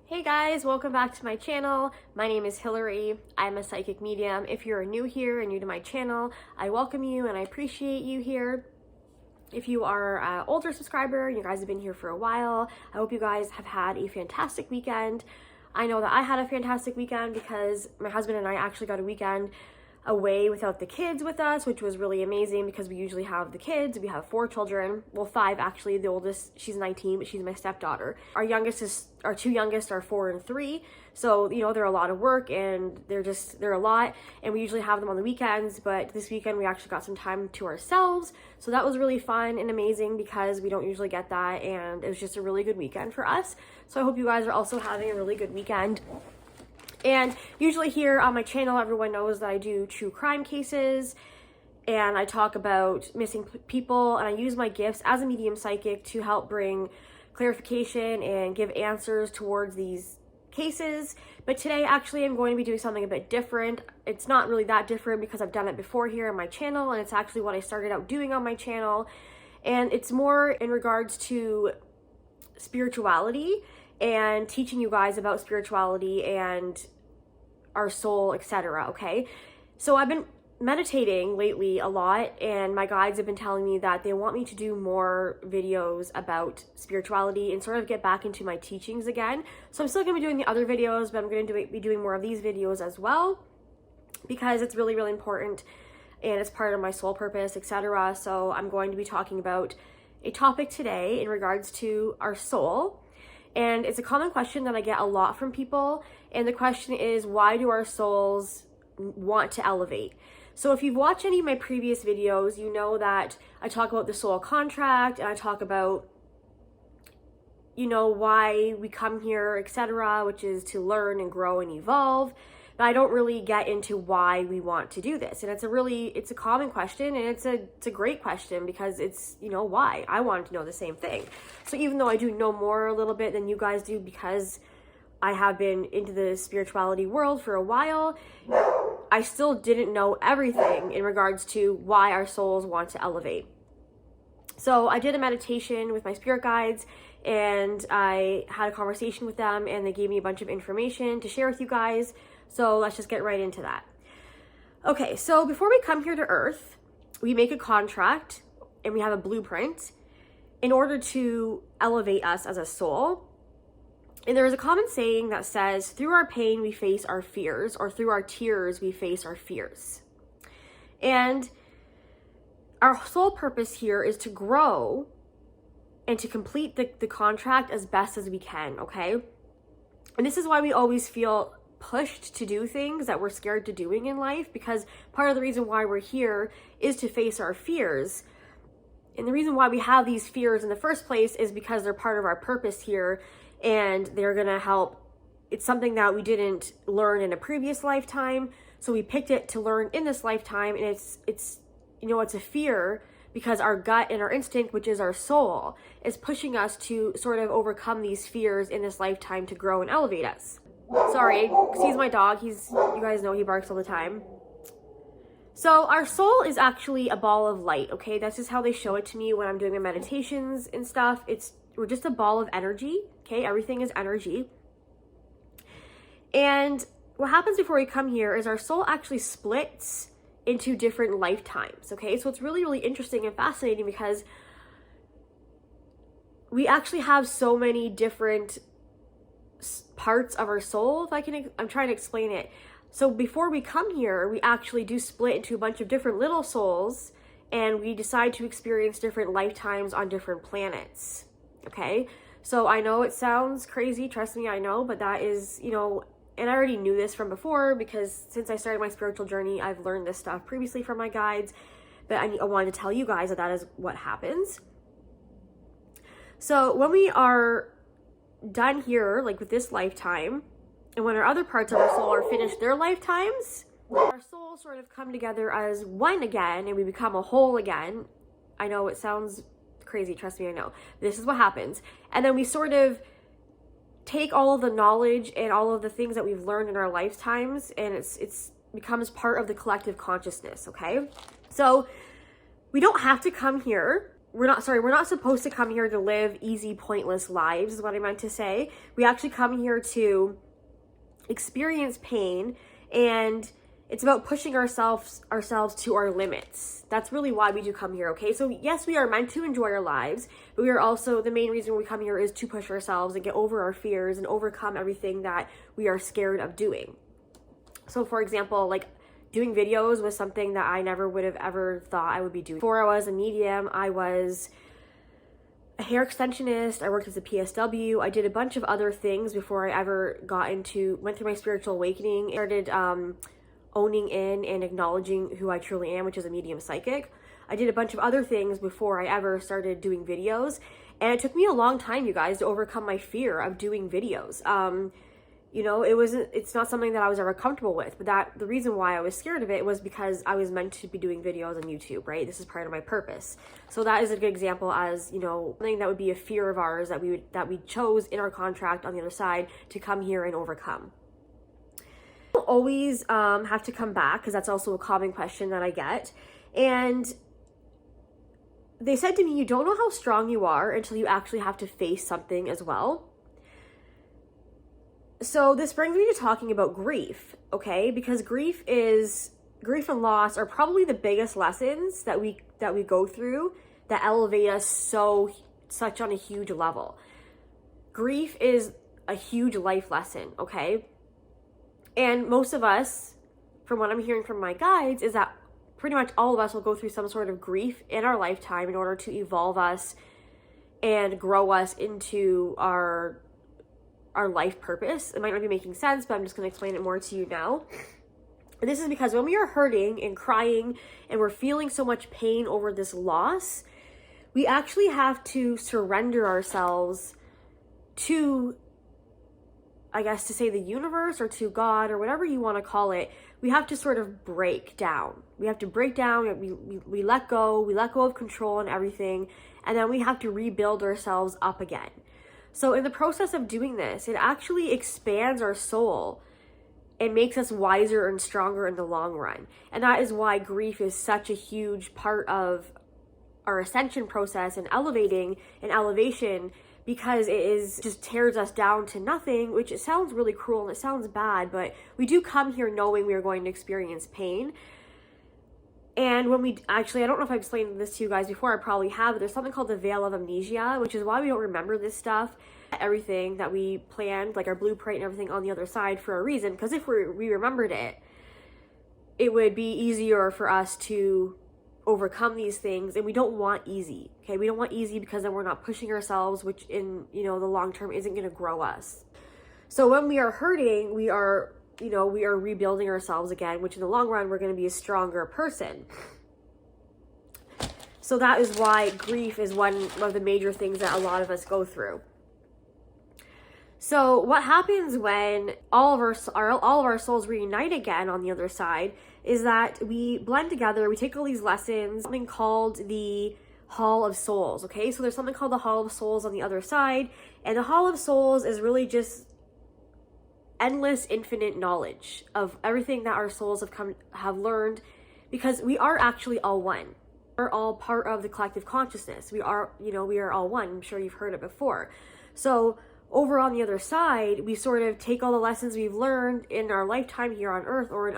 Hey guys, welcome back to my channel. My name is Hilary. I'm a psychic medium. If you're new here and new to my channel, I welcome you and I appreciate you here. If you are an older subscriber, you guys have been here for a while, I hope you guys have had a fantastic weekend. I know that I had a fantastic weekend because my husband and I actually got a weekend away without the kids with us, which was really amazing because we usually have the kids. We have 4 children, well 5 actually. The oldest, she's 19, but she's my stepdaughter. Our two youngest are 4 and 3, so you know they're a lot of work and they're a lot, and we usually have them on the weekends, but this weekend we actually got some time to ourselves, so that was really fun and amazing because we don't usually get that, and it was just a really good weekend for us. So I hope you guys are also having a really good weekend. And usually here on my channel, everyone knows that I do true crime cases and I talk about missing people, and I use my gifts as a medium psychic to help bring clarification and give answers towards these cases. But today actually I'm going to be doing something a bit different. It's not really that different because I've done it before here on my channel, and it's actually what I started out doing on my channel, and it's more in regards to spirituality and teaching you guys about spirituality and our soul, etc. Okay, so I've been meditating lately a lot, and my guides have been telling me that they want me to do more videos about spirituality and sort of get back into my teachings again. So I'm still going to be doing the other videos, but I'm going to be doing more of these videos as well because it's really, really important and it's part of my soul purpose, etc. So I'm going to be talking about a topic today in regards to our soul. And it's a common question that I get a lot from people. And the question is, why do our souls want to elevate? So if you've watched any of my previous videos, you know that I talk about the soul contract, and I talk about, you know, why we come here, etc., which is to learn and grow and evolve. But I don't really get into why we want to do this. And it's a common question, and it's a great question because it's, you know, why? I wanted to know the same thing. So even though I do know more a little bit than you guys do because I have been into the spirituality world for a while, I still didn't know everything in regards to why our souls want to elevate. So I did a meditation with my spirit guides, and I had a conversation with them, and they gave me a bunch of information to share with you guys. So let's just get right into that. Okay, so before we come here to Earth, we make a contract and we have a blueprint in order to elevate us as a soul. And there is a common saying that says, through our pain, we face our fears, or through our tears, we face our fears. And our sole purpose here is to grow and to complete the contract as best as we can, okay? And this is why we always feel pushed to do things that we're scared to doing in life, because part of the reason why we're here is to face our fears. And the reason why we have these fears in the first place is because they're part of our purpose here, and they're gonna help. It's something that we didn't learn in a previous lifetime, so we picked it to learn in this lifetime. And it's you know, it's a fear because our gut and our instinct, which is our soul, is pushing us to sort of overcome these fears in this lifetime to grow and elevate us. Sorry, excuse my dog. You guys know he barks all the time. So our soul is actually a ball of light, okay? That's just how they show it to me when I'm doing my meditations and stuff. We're just a ball of energy, okay? Everything is energy. And what happens before we come here is our soul actually splits into different lifetimes, okay? So it's really, really interesting and fascinating because we actually have so many different parts of our soul. I'm trying to explain it. So before we come here, we actually do split into a bunch of different little souls, and we decide to experience different lifetimes on different planets, okay? So I know it sounds crazy, trust me, I know, but that is, you know, and I already knew this from before because since I started my spiritual journey, I've learned this stuff previously from my guides, but I wanted to tell you guys that is what happens. So when we are done here, like with this lifetime, and when our other parts of our soul are finished their lifetimes, our souls sort of come together as one again, and we become a whole again. I know it sounds crazy, trust me, I know. This is what happens. And then we sort of take all of the knowledge and all of the things that we've learned in our lifetimes, and it's becomes part of the collective consciousness, okay? So we don't have to come here we're not supposed to come here to live easy, pointless lives, is what I meant to say. We actually come here to experience pain, and it's about pushing ourselves to our limits. That's really why we do come here, okay? So yes, we are meant to enjoy our lives, but we are also, the main reason we come here is to push ourselves and get over our fears and overcome everything that we are scared of doing. So for example, like doing videos was something that I never would have ever thought I would be doing. Before I was a medium, I was a hair extensionist, I worked as a PSW, I did a bunch of other things before I ever went through my spiritual awakening. I started owning in and acknowledging who I truly am, which is a medium psychic. I did a bunch of other things before I ever started doing videos, and it took me a long time, you guys, to overcome my fear of doing videos. You know, it's not something that I was ever comfortable with, but the reason why I was scared of it was because I was meant to be doing videos on YouTube, right? This is part of my purpose. So that is a good example as, you know, something that would be a fear of ours that we chose in our contract on the other side to come here and overcome. You don't always have to come back, because that's also a common question that I get. And they said to me, you don't know how strong you are until you actually have to face something as well. So this brings me to talking about grief, okay? Because grief and loss are probably the biggest lessons that we go through that elevate us such on a huge level. Grief is a huge life lesson, okay? And most of us, from what I'm hearing from my guides, is that pretty much all of us will go through some sort of grief in our lifetime in order to evolve us and grow us into our life purpose. It might not be making sense, but I'm just going to explain it more to you now. And this is because when we are hurting and crying and we're feeling so much pain over this loss, we actually have to surrender ourselves to, I guess, to say the universe or to God or whatever you want to call it. We have to sort of break down. We have to break down. We let go. We let go of control and everything. And then we have to rebuild ourselves up again. So in the process of doing this, it actually expands our soul and makes us wiser and stronger in the long run. And that is why grief is such a huge part of our ascension process and elevation, because it just tears us down to nothing, which it sounds really cruel and it sounds bad, but we do come here knowing we are going to experience pain. And when I don't know if I've explained this to you guys before, I probably have, but there's something called the veil of amnesia, which is why we don't remember this stuff, everything that we planned, like our blueprint and everything on the other side for a reason, because if we remembered it, it would be easier for us to overcome these things. And we don't want easy, okay? We don't want easy because then we're not pushing ourselves, which in, you know, the long term isn't going to grow us. So when we are hurting, we are rebuilding ourselves again, which in the long run, we're going to be a stronger person. So that is why grief is one of the major things that a lot of us go through. So what happens when all of our souls reunite again on the other side is that we blend together, we take all these lessons, something called the Hall of Souls, okay? So there's something called the Hall of Souls on the other side, and the Hall of Souls is really just endless, infinite knowledge of everything that our souls have learned, because we are actually all one. We're all part of the collective consciousness. We are all one. I'm sure you've heard it before. So over on the other side, we sort of take all the lessons we've learned in our lifetime here on Earth or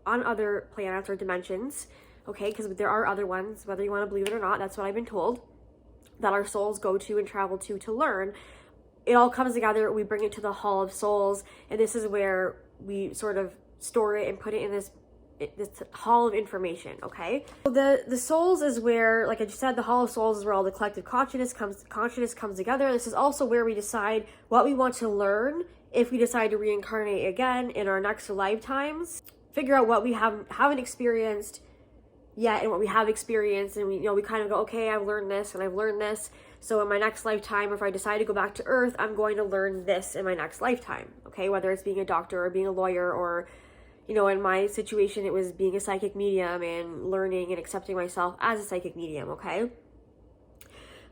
on other planets or dimensions, okay? Because there are other ones, whether you want to believe it or not, that's what I've been told, that our souls go to and travel to learn. It all comes together, we bring it to the Hall of Souls, and this is where we sort of store it and put it in this hall of information, okay? So the souls is where, like I just said, the Hall of Souls is where all the collective consciousness comes together. This is also where we decide what we want to learn if we decide to reincarnate again in our next lifetimes. Figure out what we haven't experienced yet and what we have experienced, and we kind of go, okay, I've learned this and I've learned this. So in my next lifetime, if I decide to go back to Earth, I'm going to learn this in my next lifetime, okay? Whether it's being a doctor or being a lawyer or, in my situation, it was being a psychic medium and learning and accepting myself as a psychic medium, okay?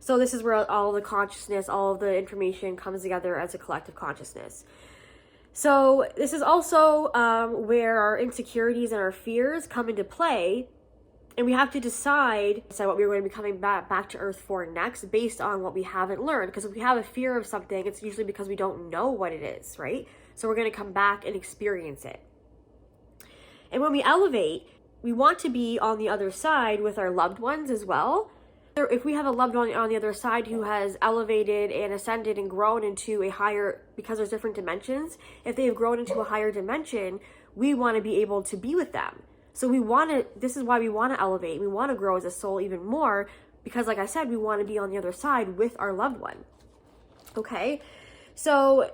So this is where all the consciousness, all of the information comes together as a collective consciousness. So this is also where our insecurities and our fears come into play, And we have to decide what we're going to be coming back to Earth for next based on what we haven't learned. Because if we have a fear of something, it's usually because we don't know what it is, right? So we're going to come back and experience it. And when we elevate, we want to be on the other side with our loved ones as well. If we have a loved one on the other side who has elevated and ascended and grown into a higher, because there's different dimensions, if they have grown into a higher dimension, we want to be able to be with them. So this is why we want to elevate. We want to grow as a soul even more because, like I said, we want to be on the other side with our loved one. Okay? So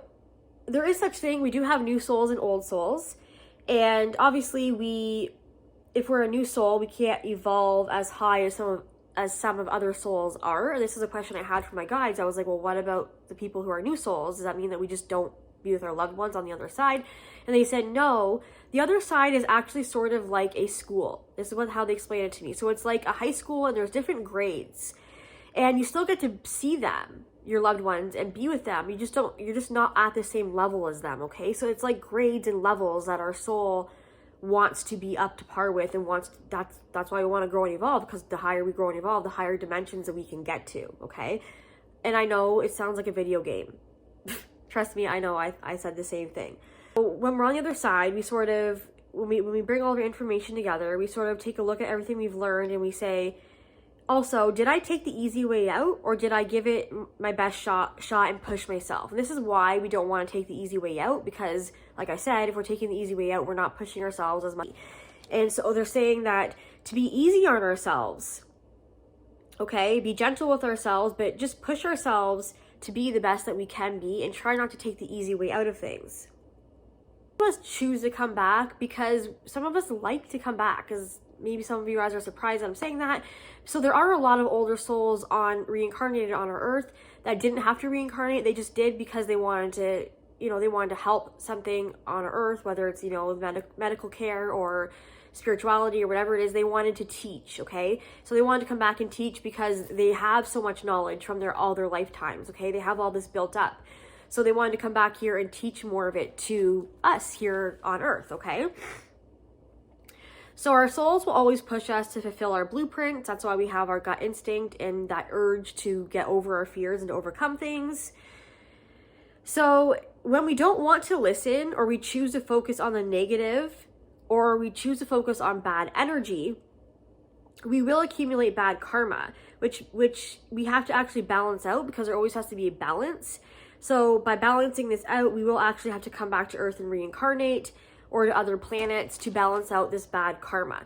there is such thing. We do have new souls and old souls. And obviously if we're a new soul, we can't evolve as high as some of other souls are. This is a question I had from my guides. I was like, well, what about the people who are new souls? Does that mean that we just don't be with our loved ones on the other side? And they said, no, the other side is actually sort of like a school. This is how they explained it to me. So it's like a high school and there's different grades and you still get to see them, your loved ones, and be with them. You're just not at the same level as them. Okay. So it's like grades and levels that our soul wants to be up to par with and that's why we want to grow and evolve, because the higher we grow and evolve, the higher dimensions that we can get to. Okay. And I know it sounds like a video game. Trust me, I know I said the same thing. When we're on the other side, we sort of, when we bring all of our information together, we sort of take a look at everything we've learned and we say, also, did I take the easy way out or did I give it my best shot and push myself? And this is why we don't want to take the easy way out, because like I said, if we're taking the easy way out, we're not pushing ourselves as much. And so they're saying that to be easy on ourselves, okay, be gentle with ourselves, but just push ourselves to be the best that we can be and try not to take the easy way out of things. Some of us choose to come back because some of us like to come back, because maybe some of you guys are surprised that I'm saying that. So there are a lot of older souls reincarnated on our earth that didn't have to reincarnate. They just did because they wanted to help something on our earth, whether it's, medical care or spirituality or whatever it is. They wanted to teach. Okay. So they wanted to come back and teach because they have so much knowledge from all their lifetimes. Okay. They have all this built up. So they wanted to come back here and teach more of it to us here on earth. Okay. So our souls will always push us to fulfill our blueprints. That's why we have our gut instinct and that urge to get over our fears and to overcome things. So when we don't want to listen, or we choose to focus on the negative, or we choose to focus on bad energy, we will accumulate bad karma, which we have to actually balance out, because there always has to be a balance. So by balancing this out, we will actually have to come back to Earth and reincarnate, or to other planets, to balance out this bad karma.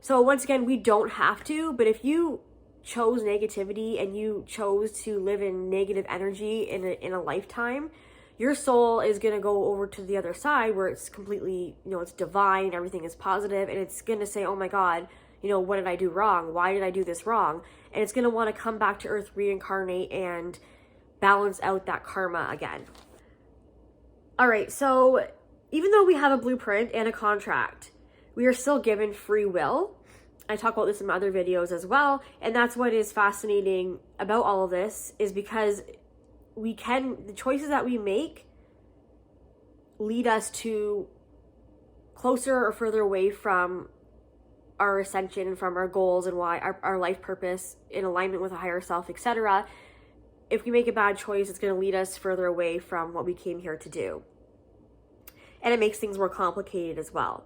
So once again, we don't have to, but if you chose negativity and you chose to live in negative energy in a lifetime, your soul is going to go over to the other side where it's completely, it's divine, everything is positive, and it's going to say, oh my God, what did I do wrong? Why did I do this wrong? And it's going to want to come back to Earth, reincarnate, and balance out that karma again. All right, so even though we have a blueprint and a contract, we are still given free will. I talk about this in my other videos as well. And that's what is fascinating about all of this, is because the choices that we make lead us to closer or further away from our ascension and from our goals and why our life purpose in alignment with a higher self, etc. If we make a bad choice, it's going to lead us further away from what we came here to do. And it makes things more complicated as well.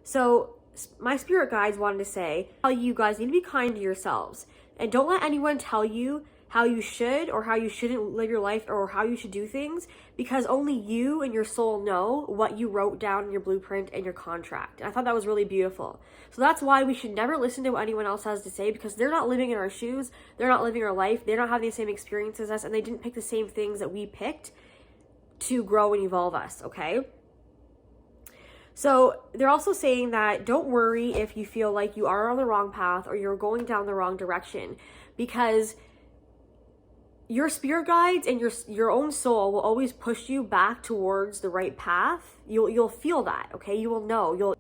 So my spirit guides wanted to say, you guys need to be kind to yourselves. And don't let anyone tell you how you should or how you shouldn't live your life or how you should do things, because only you and your soul know what you wrote down in your blueprint and your contract. And I thought that was really beautiful. So that's why we should never listen to what anyone else has to say, because they're not living in our shoes. They're not living our life. They're not having the same experiences as us, and they didn't pick the same things that we picked to grow and evolve us, okay? So they're also saying that don't worry if you feel like you are on the wrong path or you're going down the wrong direction, because your spirit guides and your own soul will always push you back towards the right path. You'll feel that, okay? You will know.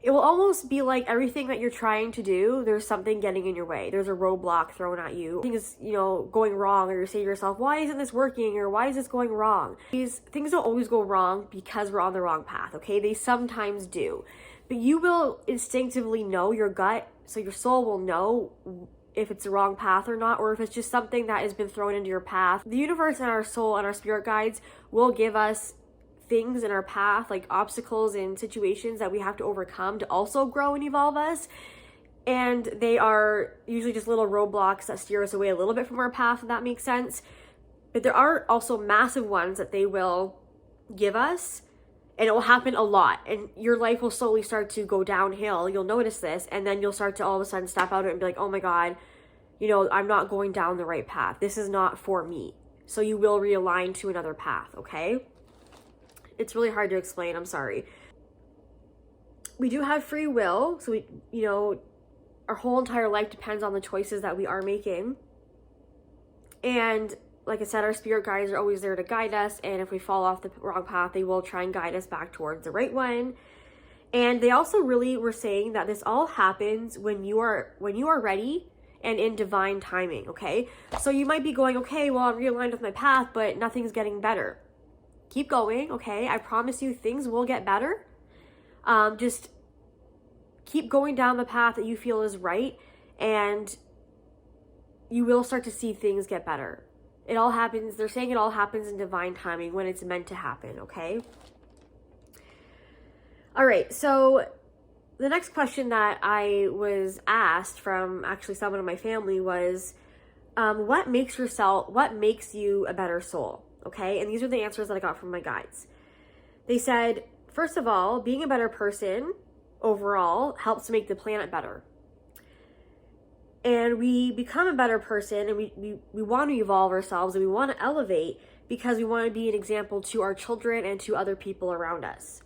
It will almost be like everything that you're trying to do, there's something getting in your way. There's a roadblock thrown at you. Things, going wrong, or you say to yourself, why isn't this working? Or why is this going wrong? These things don't always go wrong because we're on the wrong path, okay? They sometimes do. but you will instinctively know, your gut, so your soul will know if it's the wrong path or not, or if it's just something that has been thrown into your path. The universe and our soul and our spirit guides will give us things in our path, like obstacles and situations that we have to overcome to also grow and evolve us. And they are usually just little roadblocks that steer us away a little bit from our path, if that makes sense. But there are also massive ones that they will give us, and it will happen a lot. And your life will slowly start to go downhill. You'll notice this, and then you'll start to all of a sudden step out of it and be like, oh my God, you know, I'm not going down the right path. This is not for me. So you will realign to another path, okay? It's really hard to explain, I'm sorry. We do have free will, so we, you know, our whole entire life depends on the choices that we are making. And like I said, our spirit guides are always there to guide us. And if we fall off the wrong path, they will try and guide us back towards the right one. And they also really were saying that this all happens when you are ready and in divine timing, okay? So you might be going, okay, well, I'm realigned with my path, but nothing's getting better. Keep going, okay? I promise you things will get better. Just keep going down the path that you feel is right, and you will start to see things get better. It all happens, they're saying it all happens in divine timing when it's meant to happen, okay? All right, so the next question that I was asked from actually someone in my family was, what makes you a better soul, okay? And these are the answers that I got from my guides. They said, first of all, being a better person overall helps make the planet better. And we become a better person, and we want to evolve ourselves, and we want to elevate because we want to be an example to our children and to other people around us.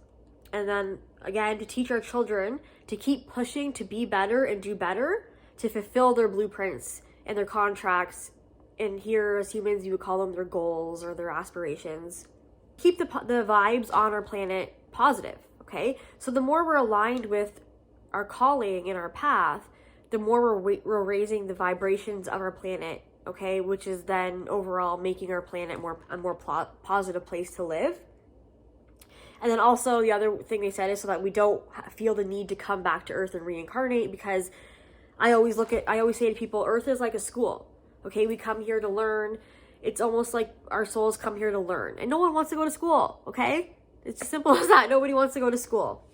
And then again, to teach our children to keep pushing to be better and do better, to fulfill their blueprints and their contracts. And here as humans, you would call them their goals or their aspirations. Keep the vibes on our planet positive. Okay, so the more we're aligned with our calling and our path, the more we're raising the vibrations of our planet, okay, which is then overall making our planet a more positive place to live. And then also the other thing they said is so that we don't feel the need to come back to Earth and reincarnate, because I always say to people, Earth is like a school, okay? We come here to learn. It's almost like our souls come here to learn, and no one wants to go to school, okay? It's as simple as that. Nobody wants to go to school.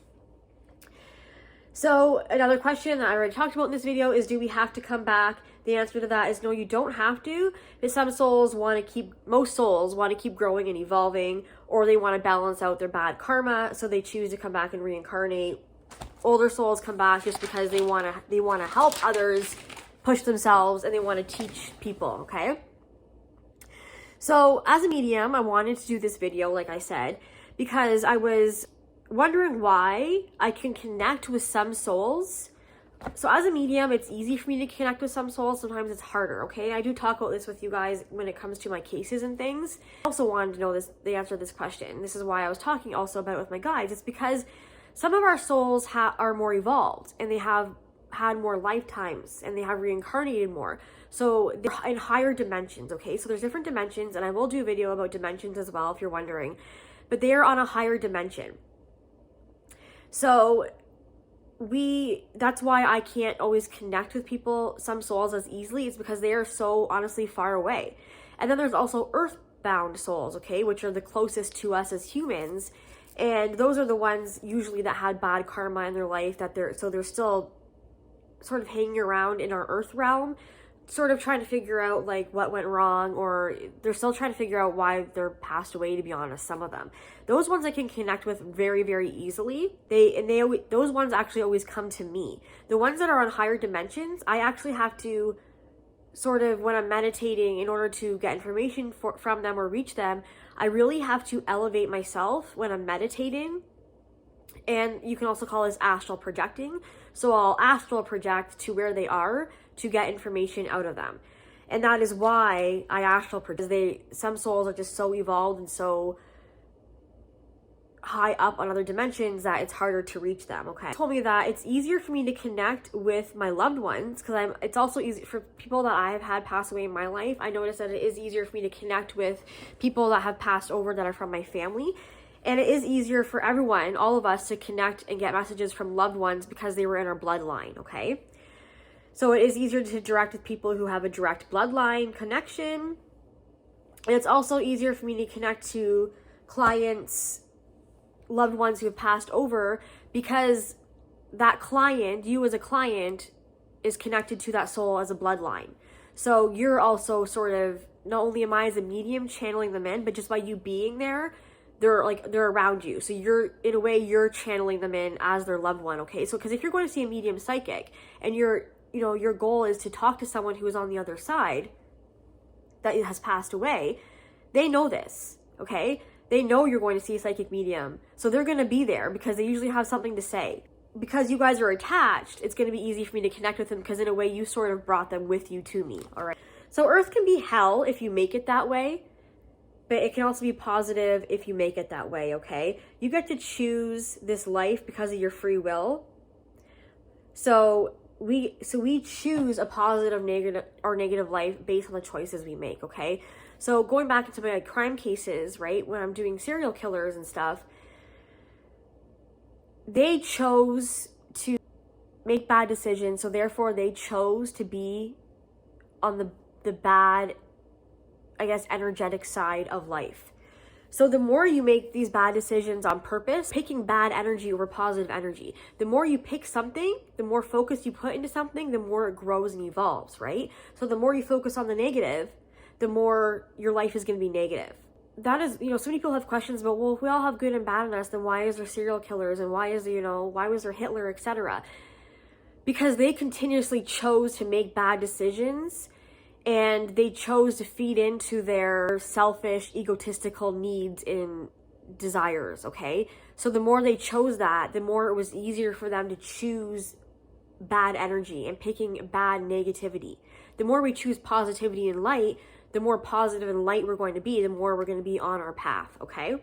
So another question that I already talked about in this video is, do we have to come back? The answer to that is no, you don't have to. But most souls want to keep growing and evolving, or they want to balance out their bad karma, so they choose to come back and reincarnate. Older souls come back just because they want to help others push themselves, and they want to teach people, okay? So as a medium, I wanted to do this video, like I said, because I was wondering why I can connect with some souls. So as a medium, it's easy for me to connect with some souls. Sometimes it's harder, okay? I do talk about this with you guys when it comes to my cases and things. I also wanted to know the answer to this question. This is why I was talking also about it with my guides. It's because some of our souls are more evolved, and they have had more lifetimes, and they have reincarnated more. So they're in higher dimensions, okay? So there's different dimensions, and I will do a video about dimensions as well if you're wondering. But they are on a higher dimension. So that's why I can't always connect with some souls as easily. It's because they are so honestly far away. And then there's also earthbound souls, okay, which are the closest to us as humans. And those are the ones usually that had bad karma in their life, they're still sort of hanging around in our earth realm, sort of trying to figure out like what went wrong, or they're still trying to figure out why they're passed away, to be honest, some of them. Those ones I can connect with very, very easily. Those ones actually always come to me. The ones that are on higher dimensions, I actually have to sort of, when I'm meditating, in order to get information from them or reach them, I really have to elevate myself when I'm meditating. And you can also call this astral projecting. So I'll astral project to where they are to get information out of them. And that is why I astral project. Some souls are just so evolved and so high up on other dimensions that it's harder to reach them, okay? They told me that it's easier for me to connect with my loved ones, because it's also easy for people that I have had pass away in my life. I noticed that it is easier for me to connect with people that have passed over that are from my family. And it is easier for everyone, all of us, to connect and get messages from loved ones because they were in our bloodline, okay? So it is easier to direct with people who have a direct bloodline connection. And it's also easier for me to connect to clients, loved ones who have passed over, because that client, you as a client, is connected to that soul as a bloodline. So you're also sort of, not only am I as a medium channeling them in, but just by you being there, they're around you. So you're, in a way, you're channeling them in as their loved one, okay? So, because if you're going to see a medium psychic and your goal is to talk to someone who is on the other side that has passed away, they know this, okay? They know you're going to see a psychic medium. So they're going to be there because they usually have something to say. Because you guys are attached, it's going to be easy for me to connect with them, because in a way you sort of brought them with you to me, all right? So Earth can be hell if you make it that way, but it can also be positive if you make it that way, okay? You get to choose this life because of your free will. So we choose a positive, negative, or negative life based on the choices we make, okay? So going back into my crime cases, right, when I'm doing serial killers and stuff, they chose to make bad decisions, so therefore they chose to be on the bad, I guess, energetic side of life. So the more you make these bad decisions on purpose, picking bad energy over positive energy, the more you pick something, the more focus you put into something, the more it grows and evolves, right? So the more you focus on the negative, the more your life is going to be negative. That is, so many people have questions about, well, if we all have good and bad in us, then why is there serial killers, and why is there, why was there Hitler, etc.? Because they continuously chose to make bad decisions, and they chose to feed into their selfish, egotistical needs and desires, okay? So the more they chose that, the more it was easier for them to choose bad energy and picking bad negativity. The more we choose positivity and light, the more positive and light we're going to be, the more we're going to be on our path, okay?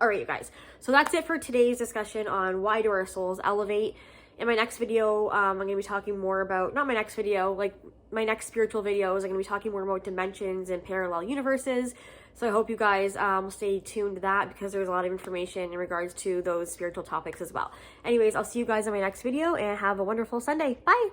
All right, you guys. So that's it for today's discussion on why do our souls elevate. In my next video, I'm going to be talking more about, not my next video, like my next spiritual videos, I'm going to be talking more about dimensions and parallel universes. So I hope you guys will stay tuned to that, because there's a lot of information in regards to those spiritual topics as well. Anyways, I'll see you guys in my next video, and have a wonderful Sunday. Bye!